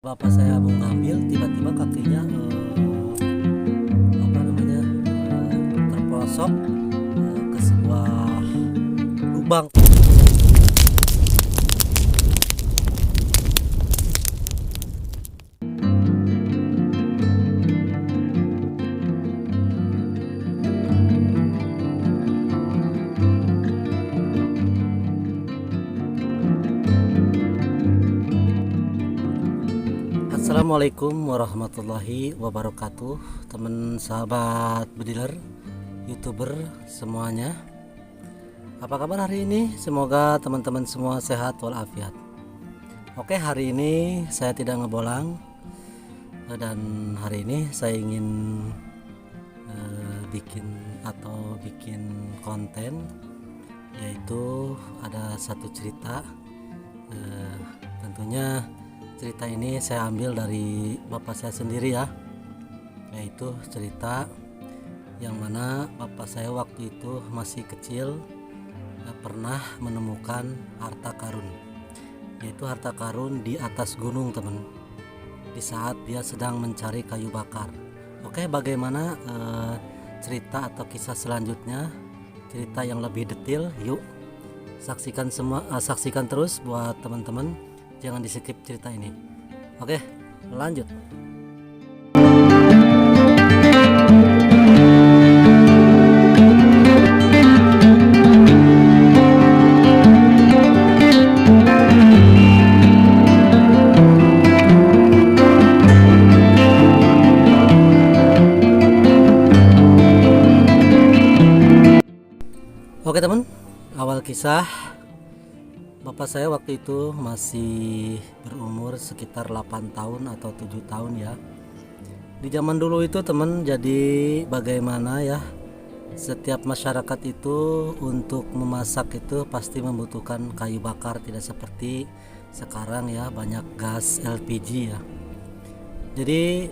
Bapak saya mau ngambil, tiba-tiba kakinya terprosok ke sebuah lubang. Assalamualaikum warahmatullahi wabarakatuh, teman sahabat bediler, youtuber semuanya. Apa kabar hari ini? Semoga teman-teman semua sehat walafiat. Oke, hari ini saya tidak ngebolang, dan hari ini saya ingin bikin konten, yaitu ada satu cerita. Tentunya cerita ini saya ambil dari bapak saya sendiri ya, yaitu cerita yang mana bapak saya waktu itu masih kecil pernah menemukan harta karun, yaitu harta karun di atas gunung, teman, di saat dia sedang mencari kayu bakar. Oke, bagaimana cerita atau kisah selanjutnya, cerita yang lebih detail? Yuk saksikan terus buat teman-teman, jangan di skip cerita ini. Oke, lanjut. Oke teman, awal kisah, bapak saya waktu itu masih berumur sekitar 8 tahun atau 7 tahun ya. Di zaman dulu itu teman, jadi bagaimana ya, setiap masyarakat itu untuk memasak itu pasti membutuhkan kayu bakar, tidak seperti sekarang ya, banyak gas LPG ya. Jadi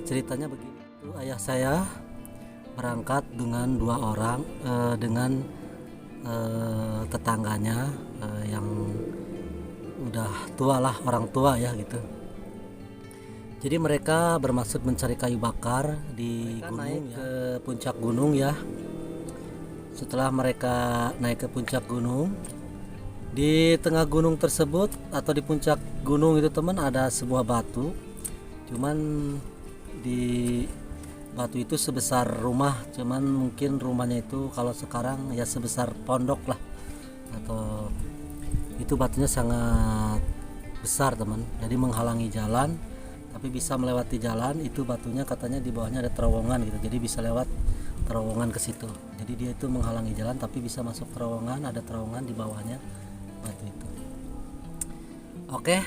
ceritanya begini, ayah saya berangkat dengan 2 orang, dengan tetangganya yang udah tua lah, orang tua ya gitu. Jadi mereka bermaksud mencari kayu bakar di gunung, naik ya, ke puncak gunung ya. Setelah mereka naik ke puncak gunung, di tengah gunung tersebut atau di puncak gunung itu teman, ada sebuah batu. Cuman di batu itu sebesar rumah, cuman mungkin rumahnya itu kalau sekarang ya sebesar pondok lah, atau itu batunya sangat besar teman, jadi menghalangi jalan. Tapi bisa melewati jalan itu, batunya katanya di bawahnya ada terowongan gitu, jadi bisa lewat terowongan ke situ. Jadi dia itu menghalangi jalan tapi bisa masuk terowongan, ada terowongan di bawahnya batu itu. Oke,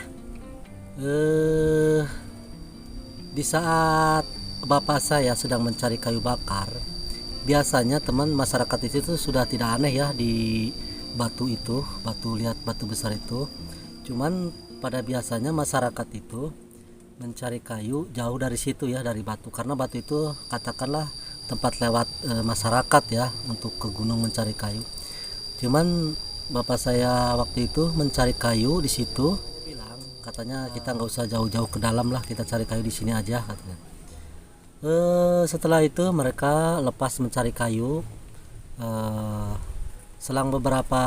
di saat bapak saya sedang mencari kayu bakar, biasanya teman, masyarakat itu sudah tidak aneh ya di batu itu, lihat batu besar itu. Cuman pada biasanya masyarakat itu mencari kayu jauh dari situ ya, dari batu, karena batu itu katakanlah tempat lewat masyarakat ya untuk ke gunung mencari kayu. Cuman bapak saya waktu itu mencari kayu di situ, bilang katanya kita nggak usah jauh-jauh ke dalam lah, kita cari kayu di sini aja katanya. Setelah itu mereka lepas mencari kayu. Selang beberapa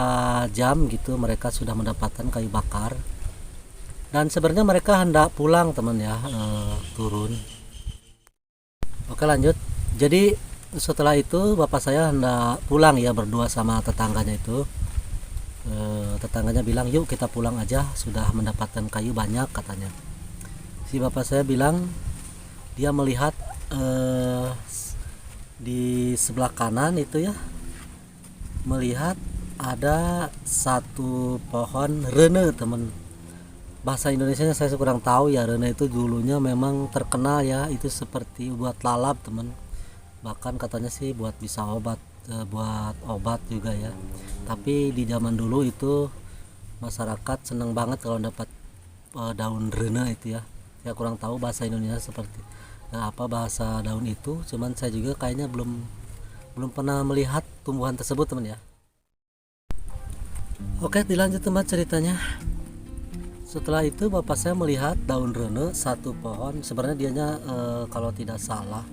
jam gitu mereka sudah mendapatkan kayu bakar, dan sebenarnya mereka hendak pulang teman ya, turun. Oke, lanjut. Jadi setelah itu bapak saya hendak pulang ya, berdua sama tetangganya itu. Tetangganya bilang, yuk kita pulang aja, sudah mendapatkan kayu banyak katanya. Si bapak saya bilang dia melihat di sebelah kanan itu ya, melihat ada satu pohon rene teman. Bahasa Indonesianya saya kurang tahu ya, rene itu dulunya memang terkenal ya, itu seperti buat lalap teman, bahkan katanya sih buat bisa obat, buat obat juga ya. Tapi di zaman dulu itu masyarakat senang banget kalau dapat daun rene itu ya. Saya kurang tahu bahasa Indonesia seperti apa bahasa daun itu, cuman saya juga kayaknya belum pernah melihat tumbuhan tersebut teman ya. Oke, dilanjut teman ceritanya. Setelah itu bapak saya melihat daun rene satu pohon, sebenarnya dianya kalau tidak salah,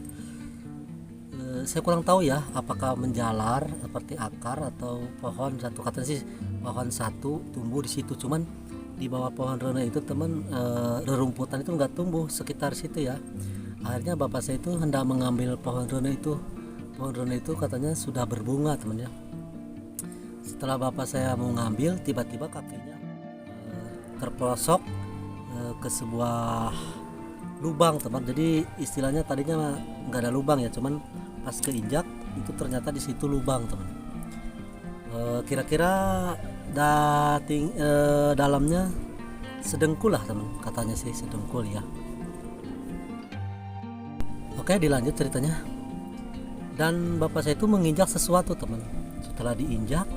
saya kurang tahu ya apakah menjalar seperti akar atau pohon satu, katanya sih pohon satu tumbuh di situ, cuman di bawah pohon rene itu teman, rerumputan itu nggak tumbuh sekitar situ ya. Akhirnya bapak saya itu hendak mengambil pohon rene itu. Pohon rene itu katanya sudah berbunga teman ya. Setelah bapak saya mau ngambil, tiba-tiba kakinya terprosok ke sebuah lubang teman. Jadi istilahnya tadinya nggak ada lubang ya, cuman pas keinjak itu ternyata di situ lubang teman. Kira-kira dalamnya sedengkul lah teman, katanya sih sedengkul ya. Oke, dilanjut ceritanya. Dan bapak saya itu menginjak sesuatu teman. Setelah diinjak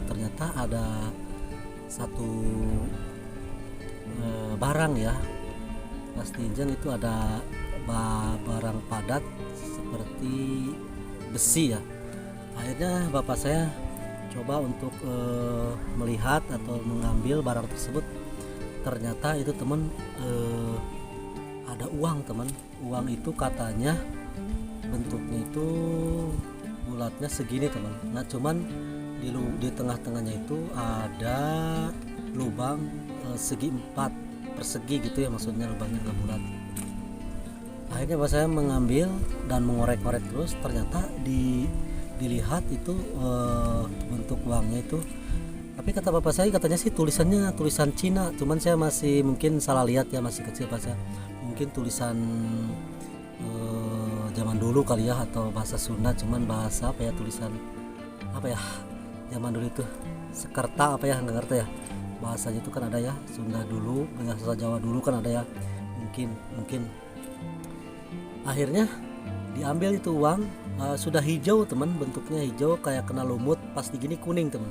ternyata ada satu barang ya. Pas diinjak itu ada barang padat seperti besi ya. Akhirnya bapak saya coba untuk melihat atau mengambil barang tersebut. Ternyata itu teman, ada uang teman. Uang itu katanya bentuknya itu bulatnya segini teman. Nah cuman di tengah-tengahnya itu ada lubang segi 4 persegi gitu ya, maksudnya lubangnya nggak bulat. Akhirnya bapak saya mengambil dan mengorek-korek terus, ternyata dilihat itu bentuk uangnya itu. Tapi kata bapak saya katanya sih tulisannya tulisan Cina, cuman saya masih mungkin salah lihat ya, masih kecil pas saya, mungkin tulisan zaman dulu kali ya, atau bahasa Sunda, cuman bahasa apa ya, tulisan apa ya zaman dulu itu, Sekerta apa ya, nggak ngerti ya bahasanya itu kan ada ya, Sunda dulu, bahasa Jawa dulu kan ada ya, mungkin. Akhirnya diambil itu uang, sudah hijau teman, bentuknya hijau kayak kena lumut, pas digini kuning teman,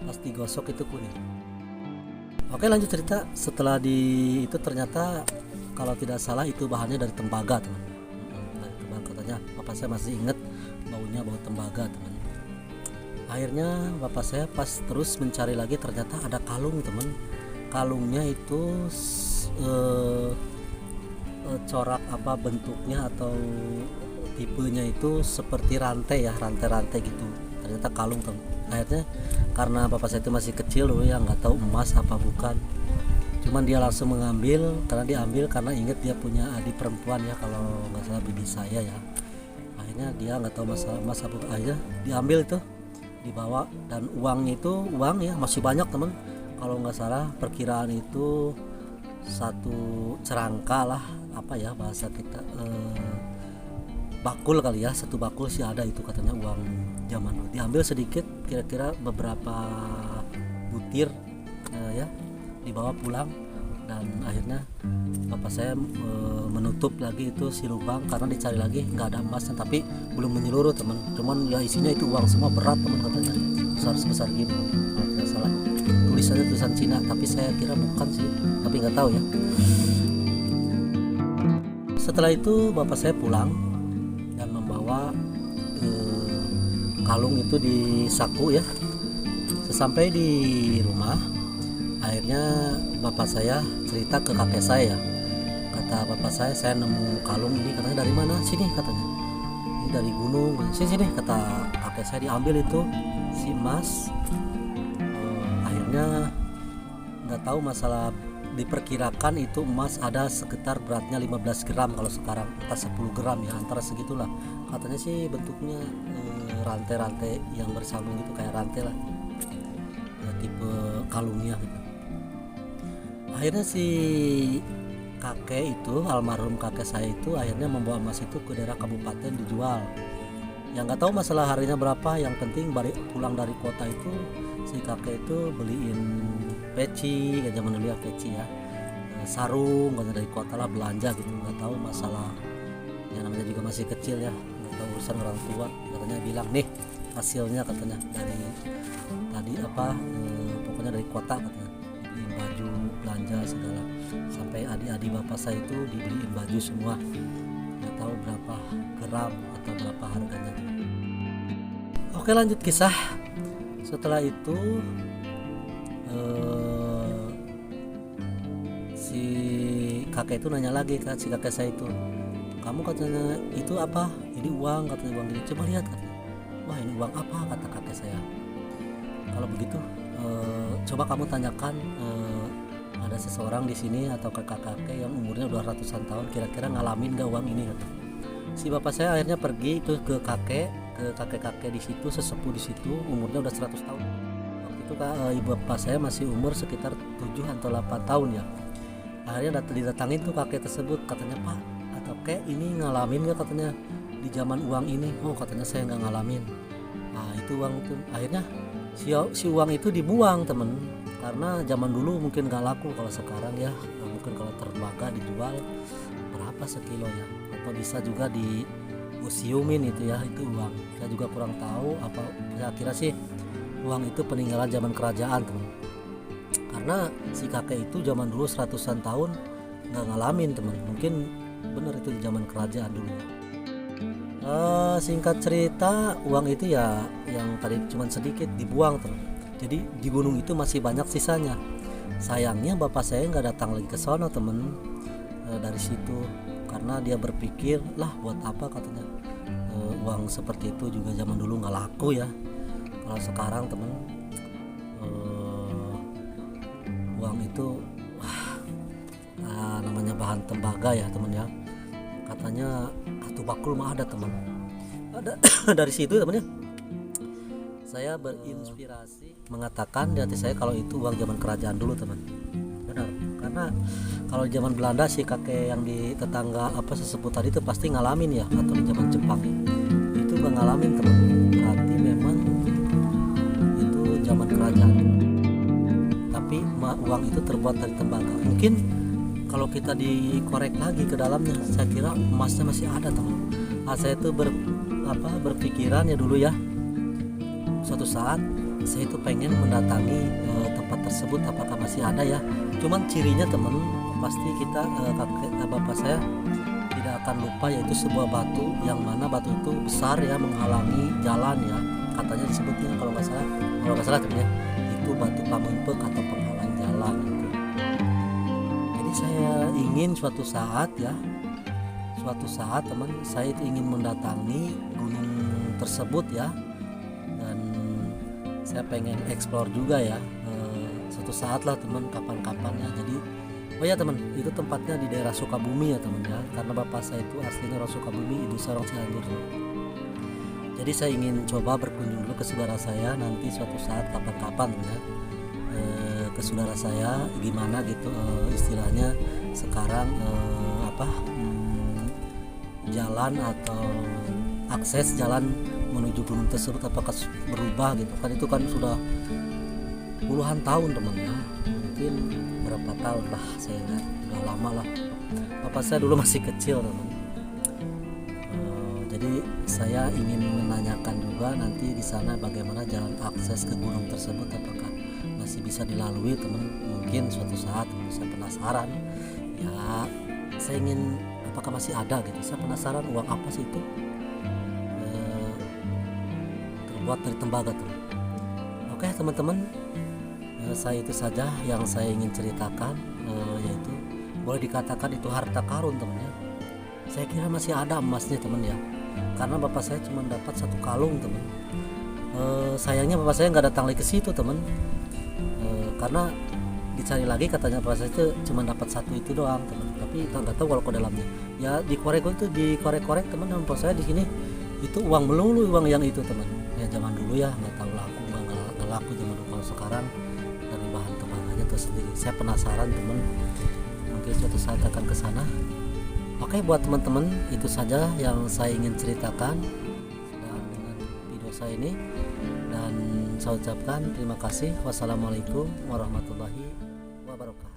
pas digosok itu kuning. Oke, lanjut cerita. Setelah itu ternyata kalau tidak salah itu bahannya dari tembaga teman, dari tembaga katanya. Bapak saya masih ingat baunya, bau tembaga teman. Akhirnya bapak saya pas terus mencari lagi, ternyata ada kalung teman. Kalungnya itu corak apa bentuknya atau tipenya itu seperti rantai ya, rantai-rantai gitu. Ternyata kalung teman. Akhirnya karena bapak saya itu masih kecil dulu ya, nggak tahu emas apa bukan, cuman dia langsung mengambil, karena dia ambil karena inget dia punya adik perempuan ya, kalau nggak salah bibi saya ya. Akhirnya dia nggak tahu masalah emas apa, akhirnya diambil itu, dibawa. Dan uangnya itu uang ya masih banyak teman, kalau nggak salah perkiraan itu satu cerangka lah, apa ya bahasa kita, bakul kali ya, satu bakul sih ada itu katanya uang zaman dulu. Diambil sedikit, kira-kira beberapa butir ya, dibawa pulang. Dan akhirnya bapak saya menutup lagi itu si lubang, karena dicari lagi nggak ada emasnya, tapi belum menyeluruh teman, cuman ya isinya itu uang semua, berat teman katanya, besar sebesar gini kalau tidak salah. Tulisannya tulisan Cina, tapi saya kira bukan sih, tapi nggak tahu ya. Setelah itu bapak saya pulang dan membawa kalung itu di saku ya. Sesampai di rumah, akhirnya bapak saya cerita ke kakek saya. Kata bapak saya nemu kalung ini, katanya dari mana? Sini katanya, ini dari gunung. Sini kata kakek saya, diambil itu si emas. Akhirnya nggak tahu masalah, diperkirakan itu emas ada sekitar beratnya 15 gram, kalau sekarang entah 10 gram ya, antara segitulah. Katanya sih bentuknya rantai-rantai yang bersambung gitu, kayak rantai lah ya, tipe kalungnya gitu. Akhirnya si kakek itu, almarhum kakek saya itu, akhirnya membawa emas itu ke daerah kabupaten dijual. Yang nggak tahu masalah harinya berapa, yang penting balik pulang dari kota itu si kakek itu beliin peci, kayak zaman dulu ya, peci ya, sarung, katanya dari kota lah, belanja gitu. Nggak tahu masalah ya, namanya juga masih kecil ya, nggak tahu urusan orang tua. Katanya bilang nih hasilnya, katanya dari tadi apa, pokoknya dari kota, katanya dibeliin baju, belanja segala, sampai adik-adik bapak saya itu dibeliin baju semua. Nggak tahu berapa gram atau berapa harganya. Oke, lanjut kisah. Setelah itu si kakek itu nanya lagi ke si kakek saya itu, kamu katanya itu apa, ini uang, katanya uang gini, coba lihat katanya. Wah, ini uang apa, kata kakek saya. Kalau begitu coba kamu tanyakan ada seseorang di sini atau kakek-kakek yang umurnya udah ratusan tahun, kira-kira ngalamin gak uang ini, kata. Si bapak saya akhirnya pergi itu ke kakek-kakek di situ, sesepuh di situ, umurnya udah 100 tahun. Waktu itu ibu bapak saya masih umur sekitar 7 atau 8 tahun ya. Akhirnya didatangin tuh kakek tersebut, katanya, Pak atau Kek, ini ngalamin gak, katanya, di zaman uang ini. Oh, katanya saya nggak ngalamin. Nah, itu uang tuh akhirnya si uang itu dibuang, temen, karena zaman dulu mungkin gak laku. Kalau sekarang ya mungkin kalau terbaga dijual berapa sekilo ya, atau bisa juga di museumin itu ya, itu uang. Saya juga kurang tahu, apa saya kira sih uang itu peninggalan zaman kerajaan, teman, karena si kakek itu zaman dulu seratusan tahun nggak ngalamin, teman. Mungkin bener itu di zaman kerajaan dulu. Singkat cerita, uang itu ya yang tadi cuma sedikit dibuang, teman. Jadi di gunung itu masih banyak sisanya. Sayangnya bapak saya nggak datang lagi ke sono, temen, dari situ, karena dia berpikir, lah buat apa, katanya, uang seperti itu juga zaman dulu nggak laku ya. Kalau sekarang, temen, uang itu namanya bahan tembaga ya, temen ya. Katanya atu bakul mah ada, teman, ada. Dari situ, temennya, saya berinspirasi mengatakan di hati saya kalau itu uang zaman kerajaan dulu, teman. Benar, karena kalau zaman Belanda si kakek yang di tetangga apa sesepuh tadi itu pasti ngalamin ya, atau di zaman Jepang ya, itu nggak ngalamin, teman. Berarti memang itu zaman kerajaan, tapi uang itu terbuat dari tembaga. Mungkin kalau kita dikorek lagi ke dalamnya, saya kira emasnya masih ada, teman. Saya itu berpikiran ya dulu ya, suatu saat saya itu pengen mendatangi tempat tersebut, apakah masih ada ya. Cuman cirinya, teman, pasti kita bapak saya tidak akan lupa, yaitu sebuah batu, yang mana batu itu besar ya, menghalangi jalan ya, katanya disebutnya, kalau nggak salah teman ya, itu batu pamempek atau penghalang jalan gitu. Jadi saya ingin suatu saat, teman, saya itu ingin mendatangi gunung tersebut ya, dan saya pengen explore juga ya, suatu saat lah, teman, kapan-kapan ya. Jadi oh ya, teman, itu tempatnya di daerah Sukabumi ya, teman ya, karena bapak saya itu aslinya orang Sukabumi, ibu saya orang Cianjur. Jadi saya ingin coba berkunjung dulu ke saudara saya nanti suatu saat, kapan-kapan ya, ke saudara saya, gimana gitu istilahnya sekarang jalan atau akses jalan menuju gunung tersebut apakah berubah gitu kan. Itu kan sudah puluhan tahun, teman ya, mungkin berapa tahun lah, saya ingat udah lama lah. Bapak saya dulu masih kecil, teman. Jadi saya ingin menanyakan juga nanti di sana bagaimana jalan akses ke gunung tersebut, apakah masih bisa dilalui, teman. Mungkin suatu saat saya penasaran ya, saya ingin apakah masih ada gitu. Saya penasaran uang apa sih itu terbuat dari tembaga, teman. Oke, teman-teman, saya itu saja yang saya ingin ceritakan, yaitu boleh dikatakan itu harta karun, teman ya. Saya kira masih ada emasnya, teman ya, karena bapak saya cuma dapat 1 kalung, teman. Sayangnya bapak saya nggak datang lagi ke situ, teman, karena dicari lagi, katanya bapak saya itu cuma dapat 1 itu doang, teman. Tapi nggak tahu kalau ke dalamnya ya, dikorek-korek, teman. Dan bapak saya di sini itu uang melulu, uang yang itu, teman ya. Zaman dulu ya nggak tahu laku nggak laku zaman dulu. Kalau sekarang dari bahan tembaganya itu sendiri. Saya penasaran, teman, mungkin suatu saat akan ke sana. Oke, buat teman-teman, itu saja yang saya ingin ceritakan dengan video saya ini, dan saya ucapkan terima kasih. Wassalamualaikum warahmatullahi wabarakatuh.